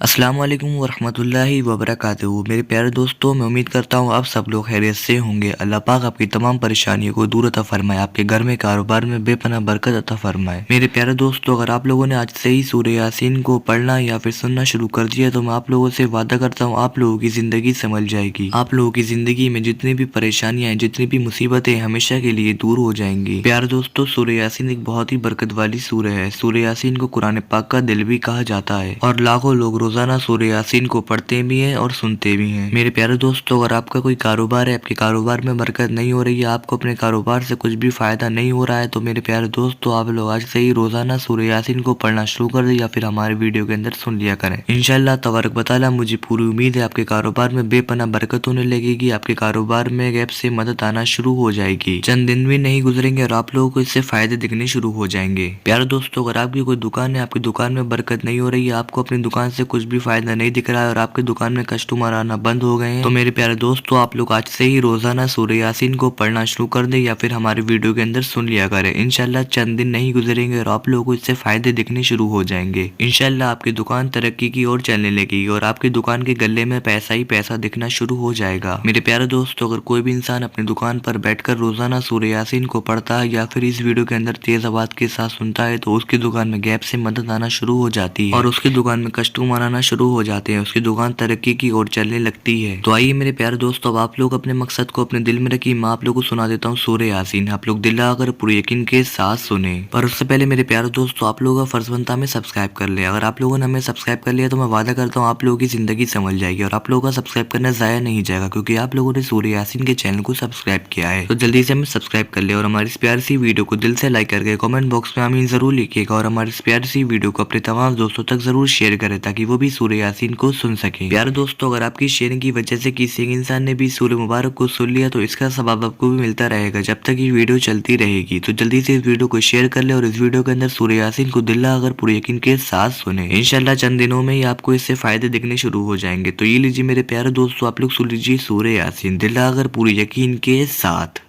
अस्सलाम वालेकुम वरहमतुल्लाहि वबरकातुहू। मेरे प्यारे दोस्तों, मैं उम्मीद करता हूँ आप सब लोग खैरियत से होंगे। अल्लाह पाक आपकी तमाम परेशानियों को दूर अता फरमाए, आपके घर में कारोबार में बेपनाह बरकत अता फरमाए। मेरे प्यारे दोस्तों, अगर आप लोगों ने आज से ही सूरह यासीन को पढ़ना या फिर सुनना शुरू कर दिया तो मैं आप लोगों से वादा करता हूँ आप लोगों की ज़िंदगी संभल जाएगी। आप लोगों की ज़िंदगी में जितनी भी परेशानियाँ हैं, जितनी भी मुसीबतें हमेशा के लिए दूर हो जाएंगी। प्यारे दोस्तों, सूरह यासीन एक बहुत ही बरकत वाली सूरह है। सूरह यासीन को कुरान पाक का दिल भी कहा जाता है और लाखों लोग रोजाना सूरह यासीन को पढ़ते भी हैं और सुनते भी हैं। मेरे प्यारे दोस्तों, अगर आपका कोई कारोबार है, आपके कारोबार में बरकत नहीं हो रही है, आपको अपने कारोबार से कुछ भी फायदा नहीं हो रहा है, तो मेरे प्यारे दोस्तों आप लोग आज से ही रोजाना सूरह यासीन को पढ़ना शुरू कर दे या फिर हमारे वीडियो के अंदर सुन लिया करें। इंशाल्लाह तबारक व तआला मुझे पूरी उम्मीद है आपके कारोबार में बेपनाह बरकत होने लगेगी, आपके कारोबार में गैप से मदद आना शुरू हो जाएगी। चंद दिन भी नहीं गुजरेंगे और आप लोगों को इससे फायदे दिखने शुरू हो जाएंगे। प्यारे दोस्तों, अगर आपकी कोई दुकान है, आपकी दुकान में बरकत नहीं हो रही है, आपको अपनी दुकान से कुछ भी फायदा नहीं दिख रहा है और आपकी दुकान में कस्टमर आना बंद हो गए हैं, तो मेरे प्यारे दोस्तों आप लोग आज से ही रोजाना सूरह यासीन को पढ़ना शुरू कर दे या फिर हमारे वीडियो के अंदर सुन लिया करें। इंशाल्लाह चंद दिन नहीं गुजरेंगे और आप लोगों को इससे फायदे दिखने शुरू हो जाएंगे। इंशाल्लाह आपकी दुकान तरक्की की ओर चलने लगेगी और आपकी दुकान के गले में पैसा ही पैसा दिखना शुरू हो जाएगा। मेरे प्यारे दोस्तों, अगर कोई भी इंसान अपनी दुकान पर बैठकर रोजाना सूरह यासीन को पढ़ता है या फिर इस वीडियो के अंदर तेज आवाज के साथ सुनता है तो उसकी दुकान में गैप से मदद आना शुरू हो जाती है और उसकी दुकान में कस्टमर आना शुरू हो जाते हैं, उसकी दुकान तरक्की की ओर चलने लगती है। तो आइए मेरे प्यारे दोस्तों, अब आप लोग अपने मकसद को अपने दिल में रखिए। मैं आप लोगों को सुना देता हूँ सूरह यासीन, आप लोग दिल लगाकर पूरे यकीन के साथ सुने। पर उससे पहले मेरे प्यारे दोस्तों आप लोगों का फर्ज बनता है हमें सब्सक्राइब कर ले। अगर आप लोगों ने हमें सब्सक्राइब कर लिया तो मैं वादा करता हूँ आप लोगों की जिंदगी संभल जाएगी और आप लोगों का सब्सक्राइब करना जाया नहीं जाएगा, क्योंकि आप लोगों ने सूरह यासीन के चैनल को सब्सक्राइब किया है। तो जल्दी से हमें सब्सक्राइब कर ले और हमारी इस प्यारी सी वीडियो को दिल से लाइक करके कमेंट बॉक्स में आमीन जरूर लिखिएगा और हमारी इस प्यारी सी वीडियो को अपने तमाम दोस्तों तक जरूर शेयर करें ताकि वो भी सूरह यासीन को सुन सके। प्यारे दोस्तों, अगर आपकी शेयरिंग की वजह से किसी एक इंसान ने भी सूरह मुबारक को सुन लिया तो इसका सवाब आपको भी मिलता रहेगा जब तक ये वीडियो चलती रहेगी। तो जल्दी से इस वीडियो को शेयर कर ले और इस वीडियो के अंदर सूरह यासीन को दिल लगाकर पूरे यकीन के साथ सुने। इंशाल्लाह चंद दिनों में ही आपको इससे फायदे दिखने शुरू हो जाएंगे। तो ये लीजिए मेरे प्यारे दोस्तों, आप लोग सुन लीजिए सूरह यासीन दिल लगाकर पूरे यकीन के साथ।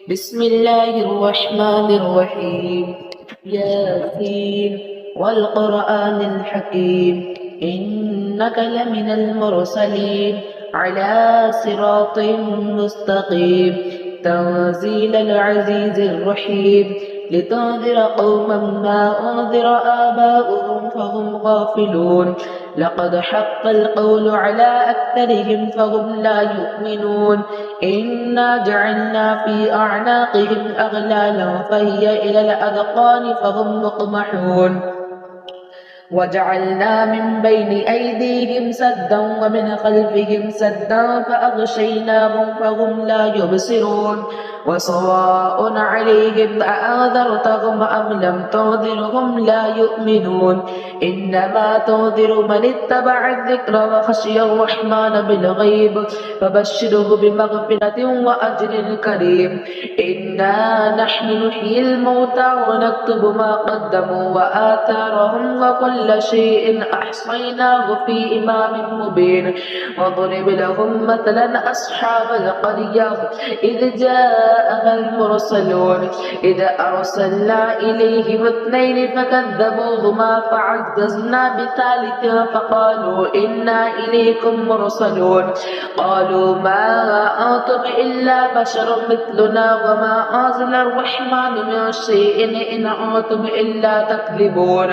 बिस्मिल्लाहिर्रहमानिर्रहीम यासीन वल क़ुरआनिल हकीम इन्नका लमिनल मुरसलीन अला सिरातिम मुस्तक़ीम तंज़ीलल अज़ीज़िर रहीम लितुन्ज़िर क़ौमन मा उन्ज़िर आबाउहुम फ़हुम गाफ़िलून लक़द हक़्क़ल क़ौलु अला अक्तरिहिम फ़हुम ला युमिनून इन्ना जअलना फ़ी अअनाक़िहिम अग़लालन फ़हिय इलल अज़क़ानि फ़हुम मुक़महून वजअलना मिन बैनि ऐदीहिम सद्दन वमिन ख़ल्फ़िहिम सद्दन फ़अग़शयनाहुम फ़हुम ला युबसिरून वसवाअन अलैहिम अअन्ज़रतहुम अम लम तुन्ज़िरहुम ला युमिनून इन्नमा तुन्ज़िरु मन इत्तबअ अज़्ज़िक्र वख़शिय अर्रहमान बिलग़ैब फ़बश्शिरहु बिमग़फ़िरतिन वअज्रिन करीम इन्ना नहनु नुह्यिल मौता वनक्तुबु मा क़द्दमू वआथारहुम वकुल्ल शैइन अहसयनाहु फ़ी इमामिन मुबीन वضرب لهم مثلا أصحاب القرية إذ جاءها المرسلون إذ أرسلنا إليهم اثنين فكذبوهما فعززنا بثالث فقالوا إنا إليكم مرسلون قالوا ما أنتم إلا بشر مثلنا وما أنزل الرحمن من شيء إن أنتم إلا تكذبون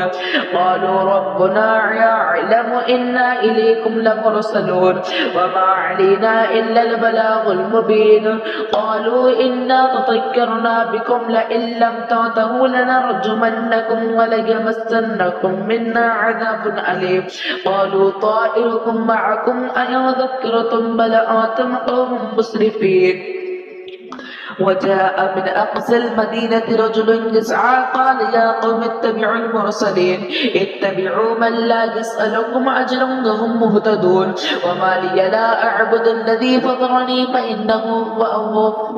قالوا ربنا يعلم إنا إليكم لمرسلون وما علينا إلا البلاغ المبين قالوا إنا تطيرنا بكم لئن لم تنتهوا لنرجمنكم وليمسنكم منا عذاب أليم قالوا طائركم معكم أئن ذكرتم بل أنتم قوم مسرفين وجاء من أقصى المدينة رجل يسعى قال يا قوم اتبعوا المرسلين اتبعوا من لا يسألكم أجرا وهم مهتدون وما لي لا أعبد الذي فطرني فإنه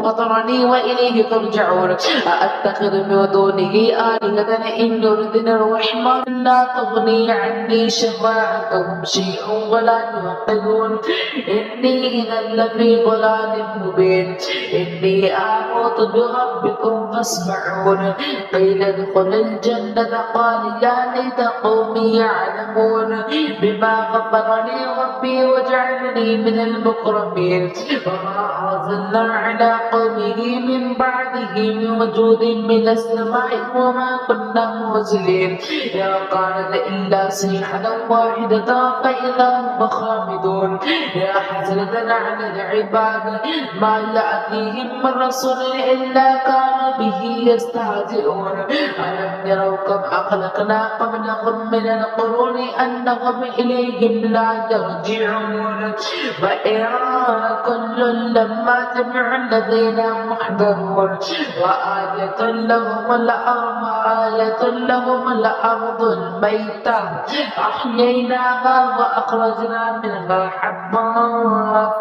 فطرني وإليه ترجعون أأتخذ من دونه آلهة إن يردني الرحمن لا تغني عني شفاعتهم شيئا ولا ينقذون إني إذا لفي ضلال مبين إني آمنت بربكم تسمعون قيل ادخل الجنة قال يا ليت قومي يعلمون بما غفر لي ربي وجعلني من المكرمين وما أرسلنا على قومه من بعده من وجود من السماء وما كنا مرسلين يا كانت إلا صيحة واحدة فإذا هم خامدون يا حسرة على العباد ما يأتيهم من رسول إلا كانوا به يستهزئون ألم يروا كم أخلقنا قبلهم من القرون أنهم إليهم لا يرجعون وإن كل لما جميع الذين محضرون وآية لهم الأرض الميتة أحييناها وأخرجنا منها حبا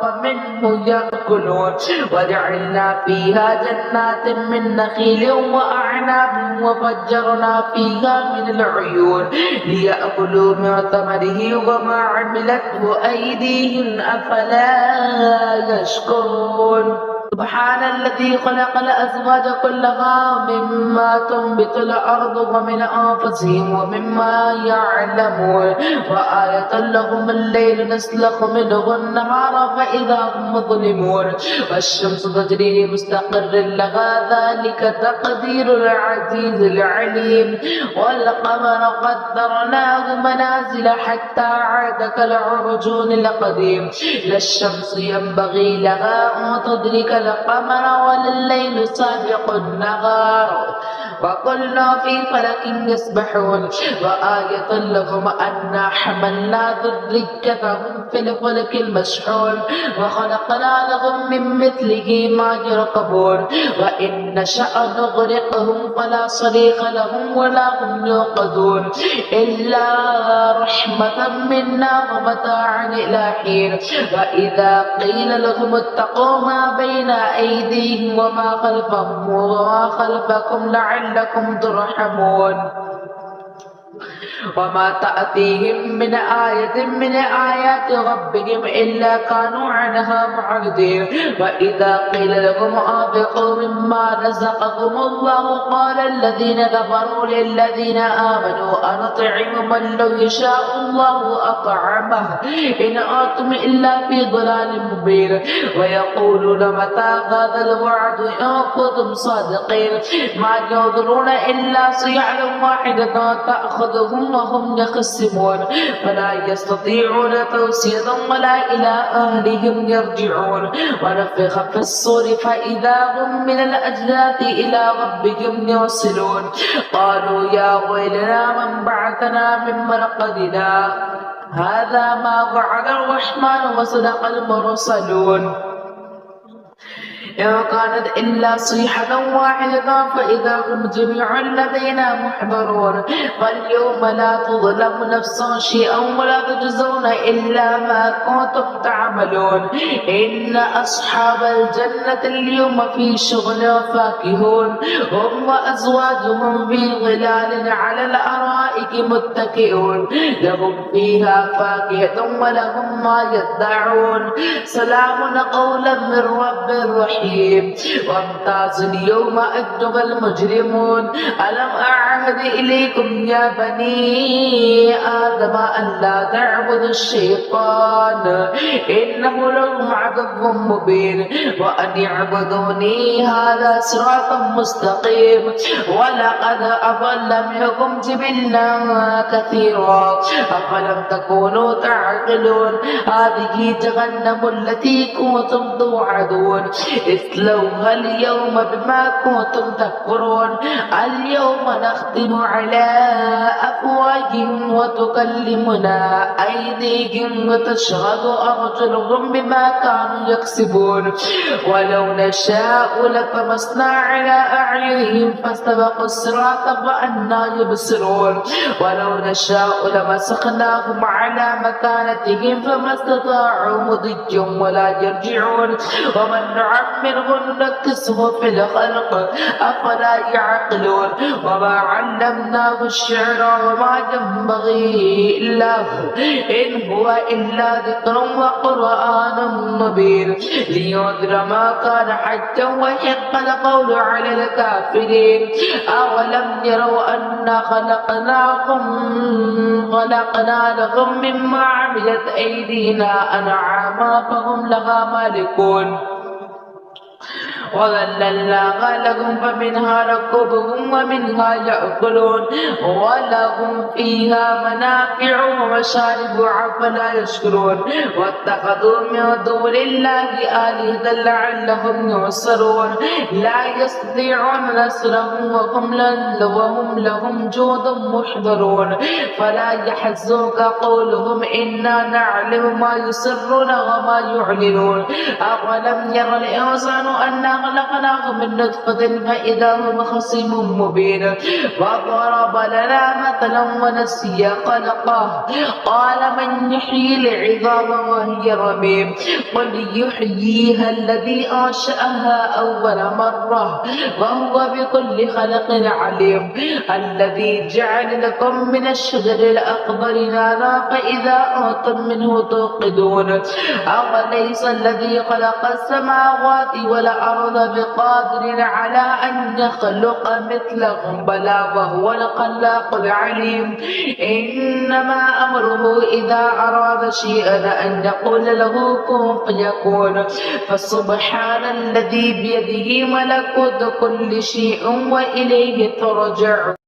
فمنه يأكلون وجعلنا فيها جنات من نخيل وأعناب وفجرنا فيها من العيون ليأكلوا من ثمره وما عملته أيديهم أفلا يشكرون سبحان الذي خلق الأزواج كلها مما تنبت الأرض ومن أنفسهم ومما يعلمون وآية لهم الليل نسلخ منه النهار فإذا هم مظلمون والشمس تجري لمستقر لها ذلك تقدير العزيز العليم والقمر قدرناه منازل حتى عاد كالعرجون القديم لا الشمس ينبغي لها أن تدرك القمر ولا الليل سابق النهار وكل في فلك يسبحون وآية لهم أنا حملنا ذريتهم في الفلك المشحون وخلقنا لهم من مثله ما يركبون وإن نشأ نغرقهم فلا صريخ لهم ولا هم يوقظون إلا رحمة منا ومتاعا إلى حين وإذا قيل لهم اتقوا ما بين أيديهم وما خلفكم لعلكم ترحمون وما تأتيهم من آية من آيات ربهم إلا كانوا عنها معرضين وإذا قيل لهم أنفقوا مما رزقكم الله قال الذين كفروا للذين آمنوا أنطعم من لو يشاء الله أطعمه إن أنتم إلا في ضلال مبين ويقولون متى هذا الوعد إن كنتم صادقين ما ينظرون إلا صيحة واحدة تأخذهم وهم يخصمون فلا يستطيعون توصية ولا إلى أهلهم يرجعون ونفخ في الصور فإذا هم من الأجداث إلى ربهم يوصلون قالوا يا ويلنا من بعثنا من مرقدنا هذا ما وعد الرحمن وصدق المرسلون إن كانت إلا صيحة واحدة فإذا هم جميع لدينا محضرون فاليوم لا تظلم نفس شيئا ولا تجزون إلا ما كنتم تعملون إن أصحاب الجنة اليوم في شغل فاكهون هم وأزواجهم في ظلال على الأرائك متكئون لهم فيها فاكهة ولهم ما يدعون سلام قولا من رب رحيم وامتاز اليوم أيها المجرمون ألم أعهد إليكم يا بني آدم أن لا تعبدوا الشيطان إنه لكم عدو مبين وأن يعبدوني هذا صراط مستقيم ولقد أضل منكم جبلا كثيرا أفلم تكونوا تعقلون هذه جهنم التي كنتم توعدون اصلوها اليوم بما كنتم تكفرون اليوم نختم على أفواههم وتكلمنا أيديهم وتشهد أرجلهم بما كانوا يكسبون ولو نشاء لطمسنا على أعينهم فاستبقوا الصراط فأنى يبصرون ولو نشاء لمسخناهم على مكانتهم فما استطاعوا مضيا ولا يرجعون ومن نعمره نعمره ننكسه في الخلق أفلا يعقلون وما علمناه الشعر وما ينبغي له إن هو إلا ذكر وقرآن مبين لينذر ما كان حجا ويحق القول على الكافرين أولم يروا أنا خلقنا لهم مما عملت أيدينا أنعاما فهم لها مالكون وذللناها لهم فمنها ركوبهم ومنها يأكلون ولهم فيها منافع ومشارب أفلا يشكرون واتخذوا من دون الله آلهة لعلهم ينصرون لا يستطيعون نصرهم وهم لهم جند محضرون فلا يحزنك قولهم إنا نعلم ما يسرون وما يعلنون أولم ير الإنسان أنا خلقناه من نطفة فإذا هو خصيم مبين وضرب لنا مثلا ونسي خلقه قال من يحيي العظام وهي رميم قل يحييها الذي أنشأها أول مرة وهو بكل خلق عليم الذي جعل لكم من الشجر الأخضر نارا فإذا أنتم منه توقدون أوليس الذي خلق السماوات والأرض بقادر على أن يخلق مثلهم بلى وهو الخلاق العليم إنما أمره إذا أراد شيئا أن يقول له كن فيكون فسبحان الذي بيده ملكوت كل شيء وإليه ترجعون